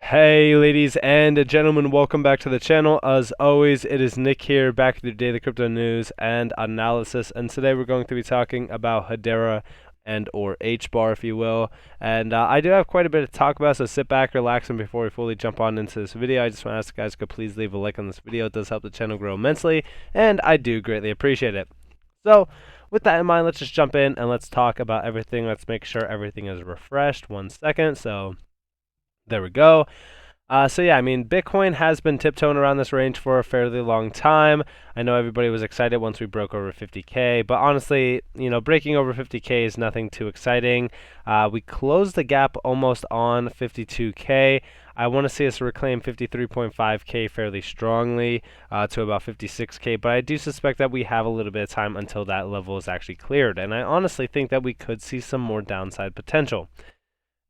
Hey ladies and gentlemen, welcome back to the channel. As always, it is Nick here, back with your daily crypto news and analysis, and today we're going to be talking about Hedera and or Hbar, if you will. And I do have quite a bit to talk about, so sit back, relax, and before we fully jump on into this video, I just want to ask you guys to please leave a like on this video. It does help the channel grow immensely, and I do greatly appreciate it. So with that in mind, let's just jump in and let's talk about everything. Let's make sure everything is refreshed. 1 second. So there we go. So yeah, I mean, Bitcoin has been tiptoeing around this range for a fairly long time. I know everybody was excited once we broke over 50K, but honestly, breaking over 50K is nothing too exciting. We closed the gap almost on 52K. I want to see us reclaim 53.5K fairly strongly to about 56K, but I do suspect that we have a little bit of time until that level is actually cleared, and I honestly think that we could see some more downside potential.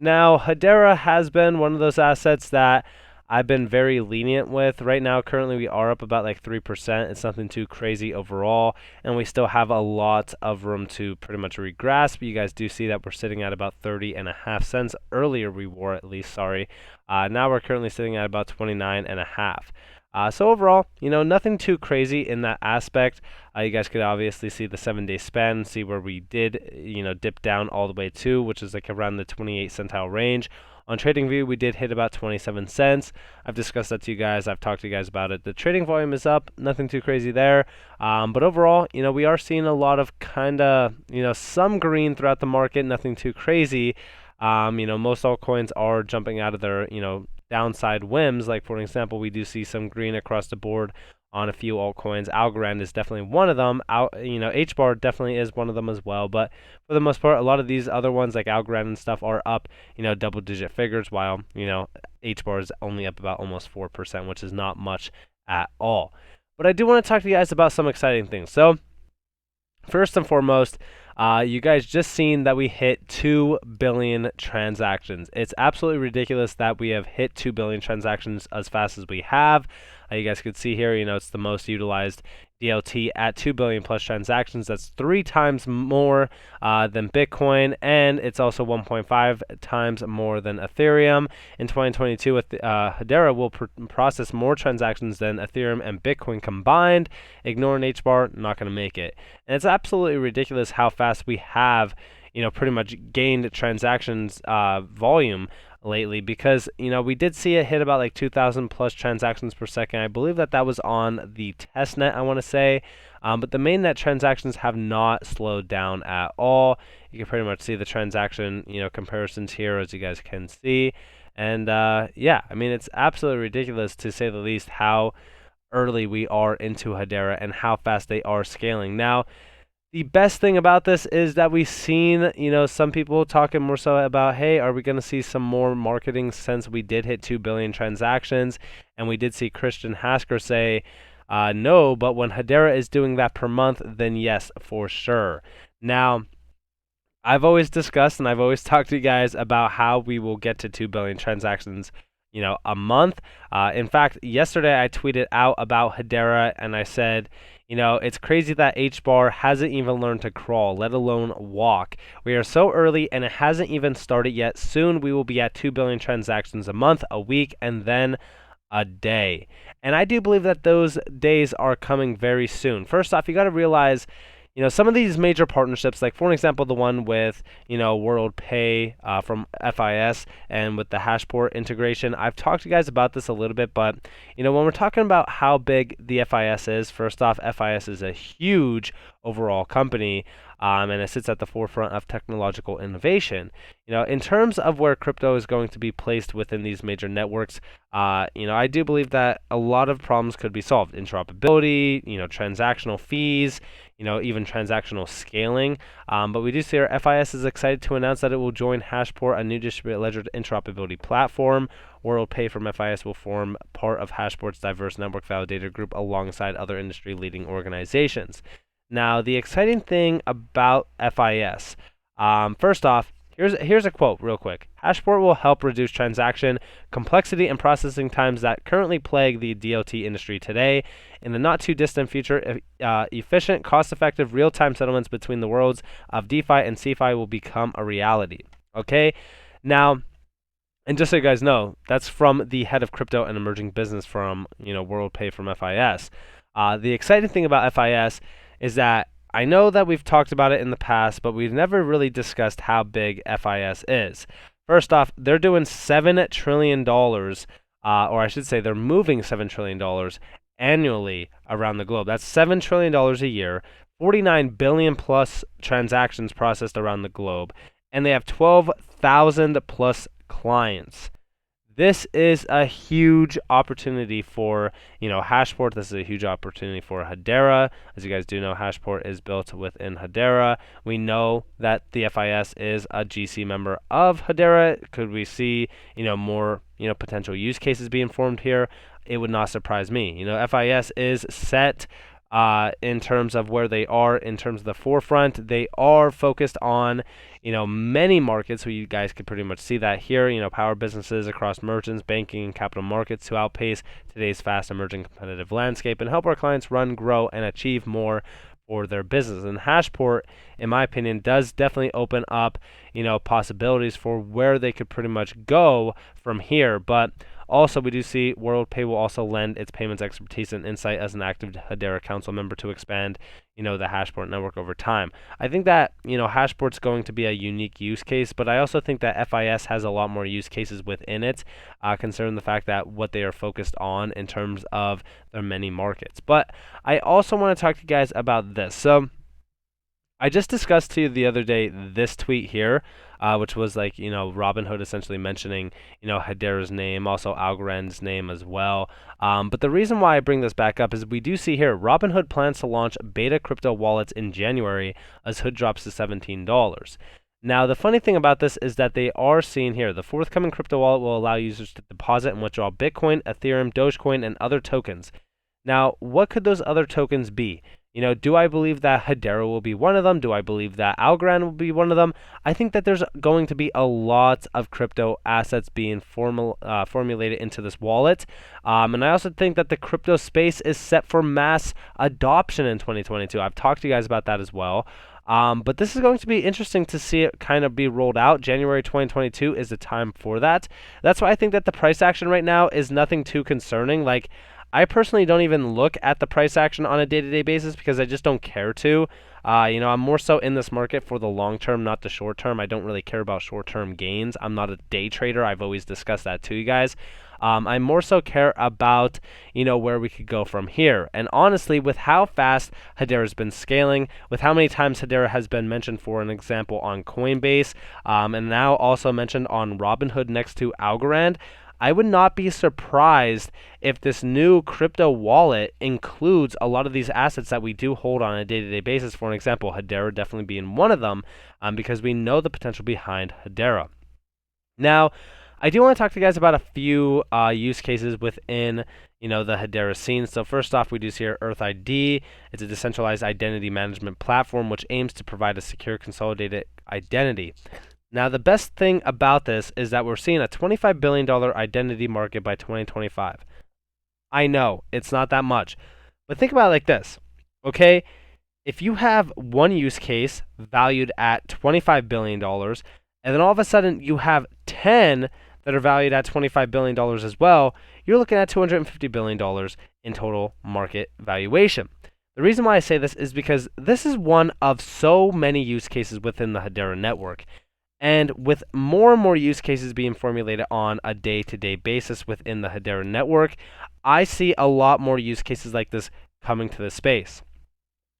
Now, Hedera has been one of those assets that I've been very lenient with. Right now, currently, we are up about like 3%. It's nothing too crazy overall, and we still have a lot of room to pretty much regrasp. You guys do see that we're sitting at about 30.5 cents. Earlier, we were at least, sorry. Now we're currently sitting at about 29.5. So overall, nothing too crazy in that aspect. You guys could obviously see the 7-day span, see where we did, dip down all the way to, which is like around the 28 centile range. On TradingView, we did hit about 27 cents. I've discussed that to you guys. I've talked to you guys about it. The trading volume is up, nothing too crazy there. But overall, we are seeing a lot of kind of, some green throughout the market, nothing too crazy. Most altcoins are jumping out of their, downside whims. Like for example, we do see some green across the board on a few altcoins. Algorand is definitely one of them. Hbar definitely is one of them as well. But for the most part, a lot of these other ones like Algorand and stuff are up, double-digit figures, while Hbar is only up about almost 4%, which is not much at all. But I do want to talk to you guys about some exciting things. So first and foremost, you guys just seen that we hit 2 billion transactions. It's absolutely ridiculous that we have hit 2 billion transactions as fast as we have. You guys could see here, it's the most utilized DLT at 2 billion plus transactions. That's 3 times more than Bitcoin, and it's also 1.5 times more than Ethereum. In 2022, Hedera will process more transactions than Ethereum and Bitcoin combined. Ignoring Hbar, not going to make it. And it's absolutely ridiculous how fast we have, pretty much gained transactions volume lately, because we did see it hit about like 2,000 plus transactions per second. I believe that was on the test net, I want to say, but the mainnet transactions have not slowed down at all. You can pretty much see the transaction comparisons here, as you guys can see. And yeah, I mean, it's absolutely ridiculous, to say the least, how early we are into Hedera and how fast they are scaling. Now, the best thing about this is that we've seen, some people talking more so about, hey, are we going to see some more marketing since we did hit 2 billion transactions? And we did see Christian Hasker say, no, but when Hedera is doing that per month, then yes, for sure. Now, I've always discussed and I've always talked to you guys about how we will get to 2 billion transactions, a month. In fact, yesterday I tweeted out about Hedera and I said, it's crazy that Hbar hasn't even learned to crawl, let alone walk. We are so early and it hasn't even started yet. Soon we will be at 2 billion transactions a month, a week, and then a day. And I do believe that those days are coming very soon. First off, you got to realize, some of these major partnerships, like for example, the one with, WorldPay from FIS and with the Hashport integration. I've talked to you guys about this a little bit, but, when we're talking about how big the FIS is, first off, FIS is a huge overall company, and it sits at the forefront of technological innovation. In terms of where crypto is going to be placed within these major networks, I do believe that a lot of problems could be solved. Interoperability, transactional fees, even transactional scaling. But we do see our FIS is excited to announce that it will join Hashport, a new distributed ledger interoperability platform. WorldPay from FIS will form part of Hashport's diverse network validator group alongside other industry-leading organizations. Now, the exciting thing about FIS, first off, here's a quote real quick. Hashport will help reduce transaction complexity and processing times that currently plague the DLT industry today. In the not too distant future, efficient, cost-effective, real-time settlements between the worlds of DeFi and CeFi will become a reality. Okay? Now, And just so you guys know, that's from the head of crypto and emerging business from WorldPay from FIS. The exciting thing about FIS is that I know that we've talked about it in the past, but we've never really discussed how big FIS is. First off, they're doing $7 trillion, or I should say they're moving $7 trillion annually around the globe. That's $7 trillion a year, 49 billion plus transactions processed around the globe, and they have 12,000 plus clients. This is a huge opportunity for, Hashport. This is a huge opportunity for Hedera. As you guys do know, Hashport is built within Hedera. We know that the FIS is a GC member of Hedera. Could we see, more, potential use cases being formed here? It would not surprise me. FIS is set in terms of where they are in terms of the forefront. They are focused on many markets, so you guys could pretty much see that here, power businesses across merchants, banking, and capital markets to outpace today's fast emerging competitive landscape and help our clients run, grow, and achieve more for their business. And Hashport, in my opinion, does definitely open up possibilities for where they could pretty much go from here. But also, we do see WorldPay will also lend its payments expertise and insight as an active Hedera Council member to expand, the Hashport network over time. I think that, Hashport's going to be a unique use case, but I also think that FIS has a lot more use cases within it, considering the fact that what they are focused on in terms of their many markets. But I also want to talk to you guys about this. So I just discussed to you the other day this tweet here, which was like, Robinhood essentially mentioning, Hedera's name, also Algorand's name as well. But the reason why I bring this back up is we do see here, Robinhood plans to launch beta crypto wallets in January as HOOD drops to $17. Now, the funny thing about this is that they are seeing here, the forthcoming crypto wallet will allow users to deposit and withdraw Bitcoin, Ethereum, Dogecoin, and other tokens. Now, what could those other tokens be? Do I believe that Hedera will be one of them? Do I believe that Algorand will be one of them? I think that there's going to be a lot of crypto assets being formulated into this wallet. And I also think that the crypto space is set for mass adoption in 2022. I've talked to you guys about that as well. But this is going to be interesting to see it kind of be rolled out. January 2022 is the time for that. That's why I think that the price action right now is nothing too concerning. Like, I personally don't even look at the price action on a day-to-day basis because I just don't care to. I'm more so in this market for the long term, not the short term. I don't really care about short-term gains. I'm not a day trader. I've always discussed that to you guys. I more so care about, where we could go from here. And honestly, with how fast Hedera's been scaling, with how many times Hedera has been mentioned, for an example, on Coinbase, and now also mentioned on Robinhood next to Algorand, I would not be surprised if this new crypto wallet includes a lot of these assets that we do hold on a day-to-day basis. For an example, Hedera definitely being one of them, because we know the potential behind Hedera. Now, I do want to talk to you guys about a few use cases within, the Hedera scene. So first off, we do see here Earth ID. It's a decentralized identity management platform which aims to provide a secure, consolidated identity. Now, the best thing about this is that we're seeing a $25 billion identity market by 2025. I know, it's not that much. But think about it like this, okay? If you have one use case valued at $25 billion, and then all of a sudden you have 10 that are valued at $25 billion as well, you're looking at $250 billion in total market valuation. The reason why I say this is because this is one of so many use cases within the Hedera network. And with more and more use cases being formulated on a day-to-day basis within the Hedera network, I see a lot more use cases like this coming to the space.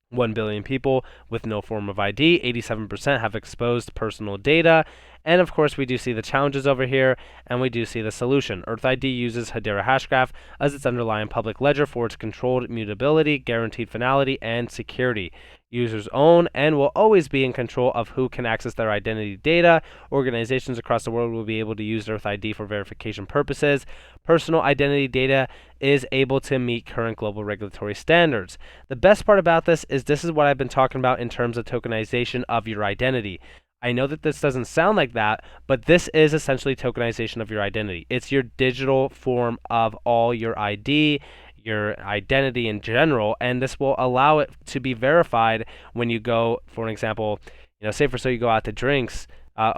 1 billion people with no form of ID, 87% have exposed personal data, and of course we do see the challenges over here, and we do see the solution. Earth ID uses Hedera Hashgraph as its underlying public ledger for its controlled immutability, guaranteed finality, and security. Users own and will always be in control of who can access their identity data. Organizations across the world will be able to use Earth ID for verification purposes. Personal identity data is able to meet current global regulatory standards. The best part about this is what I've been talking about in terms of tokenization of your identity. I know that this doesn't sound like that, but this is essentially tokenization of your identity. It's your digital form of all your ID, your identity in general, and this will allow it to be verified when you go, for an example, say so you go out to drinks,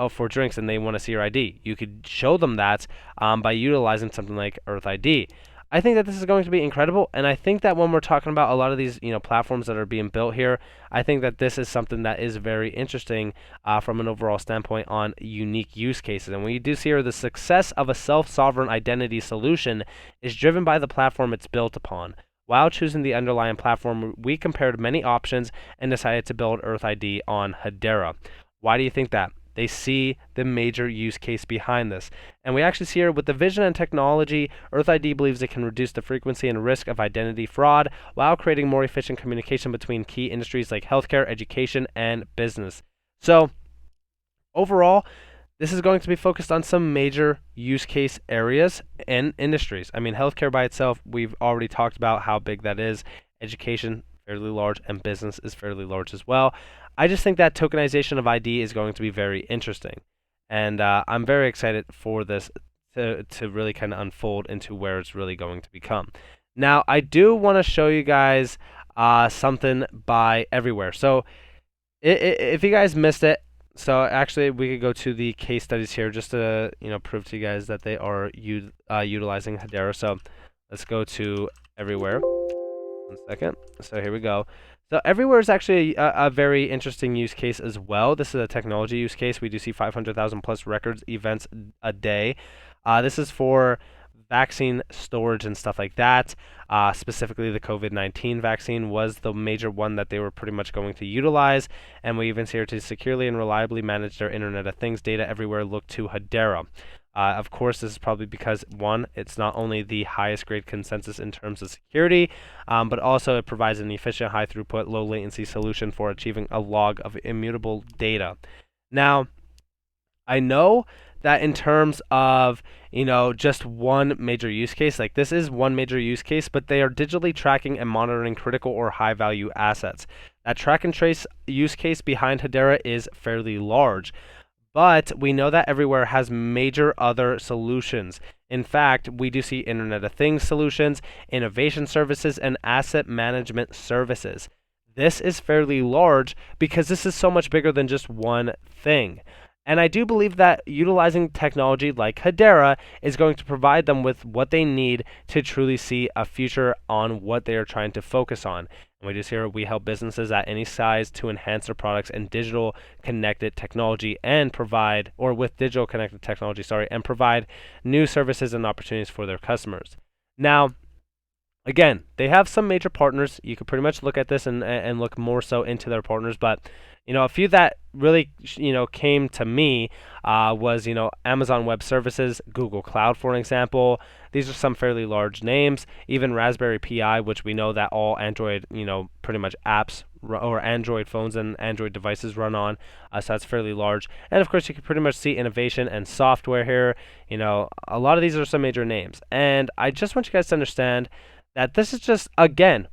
for drinks and they want to see your ID. You could show them that by utilizing something like Earth ID. I think that this is going to be incredible, and I think that when we're talking about a lot of these, platforms that are being built here, I think that this is something that is very interesting from an overall standpoint on unique use cases. And when you do see here, the success of a self-sovereign identity solution is driven by the platform it's built upon. While choosing the underlying platform, we compared many options and decided to build Earth ID on Hedera. Why do you think that? They see the major use case behind this. And we actually see here with the vision and technology, Earth ID believes it can reduce the frequency and risk of identity fraud while creating more efficient communication between key industries like healthcare, education, and business. So overall, this is going to be focused on some major use case areas and industries. I mean, healthcare by itself, we've already talked about how big that is. Education, fairly large, and business is fairly large as well. I just think that tokenization of ID is going to be very interesting. And I'm very excited for this to really kind of unfold into where it's really going to become. Now, I do want to show you guys something by everywhere. So if you guys missed it, so actually we could go to the case studies here just to prove to you guys that they are utilizing Hedera. So let's go to everywhere. 1 second. So here we go. So everywhere is actually a very interesting use case as well. This is a technology use case. We do see 500,000 plus records events a day. This is for vaccine storage and stuff like that. Specifically, the COVID-19 vaccine was the major one that they were pretty much going to utilize. And we even see here to securely and reliably manage their Internet of Things data everywhere, look to Hedera. Of course, this is probably because, one, it's not only the highest grade consensus in terms of security, but also it provides an efficient, high throughput, low latency solution for achieving a log of immutable data. Now, I know that in terms of, just one major use case, like this is one major use case, but they are digitally tracking and monitoring critical or high value assets. That track and trace use case behind Hedera is fairly large. But we know that everywhere has major other solutions. In fact, we do see Internet of Things solutions, innovation services, and asset management services. This is fairly large because this is so much bigger than just one thing. And I do believe that utilizing technology like Hedera is going to provide them with what they need to truly see a future on what they are trying to focus on. And we just here we help businesses at any size to enhance their products and digital connected technology and provide, or with digital connected technology, and provide new services and opportunities for their customers. Now, again, they have some major partners. You could pretty much look at this and look more so into their partners, but a few that really came to me was Amazon Web Services, Google Cloud, for example. These are some fairly large names. Even Raspberry Pi, which we know that all Android pretty much apps or Android phones and Android devices run on, so that's fairly large. And of course, you can pretty much see innovation and software here. A lot of these are some major names, and I just want you guys to understand that this is just again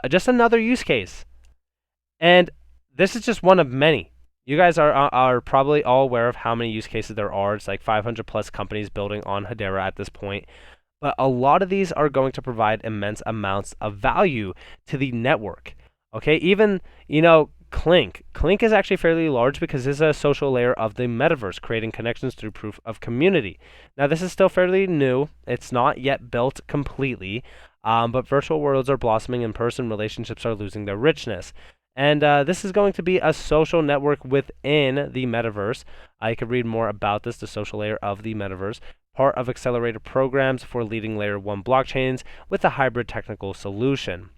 just another use case, and this is just one of many. You guys are probably all aware of how many use cases there are. It's like 500 plus companies building on Hedera at this point. But a lot of these are going to provide immense amounts of value to the network. Okay, even, Clink. Clink is actually fairly large because this is a social layer of the Metaverse, creating connections through proof of community. Now, this is still fairly new. It's not yet built completely, but virtual worlds are blossoming and person relationships are losing their richness. And this is going to be a social network within the Metaverse. I could read more about this, the social layer of the Metaverse, part of accelerator programs for leading layer 1 blockchains with a hybrid technical solution.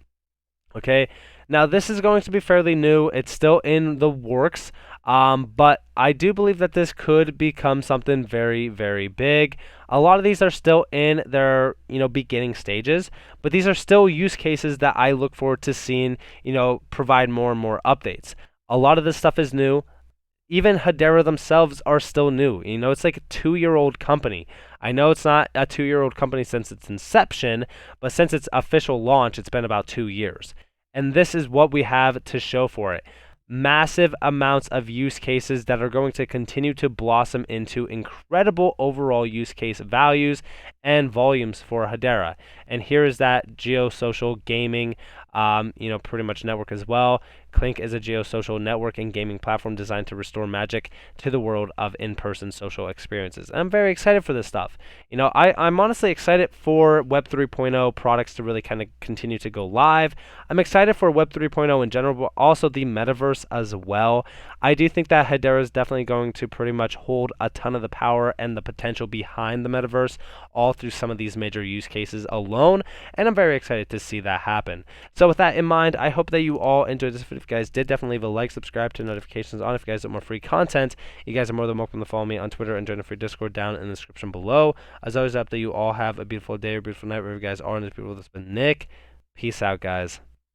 Okay, now this is going to be fairly new. It's still in the works, but I do believe that this could become something very, very big. A lot of these are still in their, beginning stages, but these are still use cases that I look forward to seeing, provide more and more updates. A lot of this stuff is new. Even Hedera themselves are still new. It's like a 2-year-old company. I know it's not a 2-year-old company since its inception, but since its official launch, it's been about 2 years. And this is what we have to show for it. Massive amounts of use cases that are going to continue to blossom into incredible overall use case values and volumes for Hedera. And here is that geosocial gaming pretty much network as well. Clink is a geosocial network and gaming platform designed to restore magic to the world of in-person social experiences. And I'm very excited for this stuff. I'm honestly excited for Web 3.0 products to really kind of continue to go live. I'm excited for Web 3.0 in general, but also the Metaverse as well. I do think that Hedera is definitely going to pretty much hold a ton of the power and the potential behind the Metaverse, all through some of these major use cases alone, and I'm very excited to see that happen. So with that in mind, I hope that you all enjoyed this video. If you guys did, definitely leave a like, subscribe, turn notifications on. If you guys want more free content, you guys are more than welcome to follow me on Twitter and join the free Discord down in the description below. As always, I hope that you all have a beautiful day or beautiful night wherever you guys are. And this has been Nick. Peace out, guys.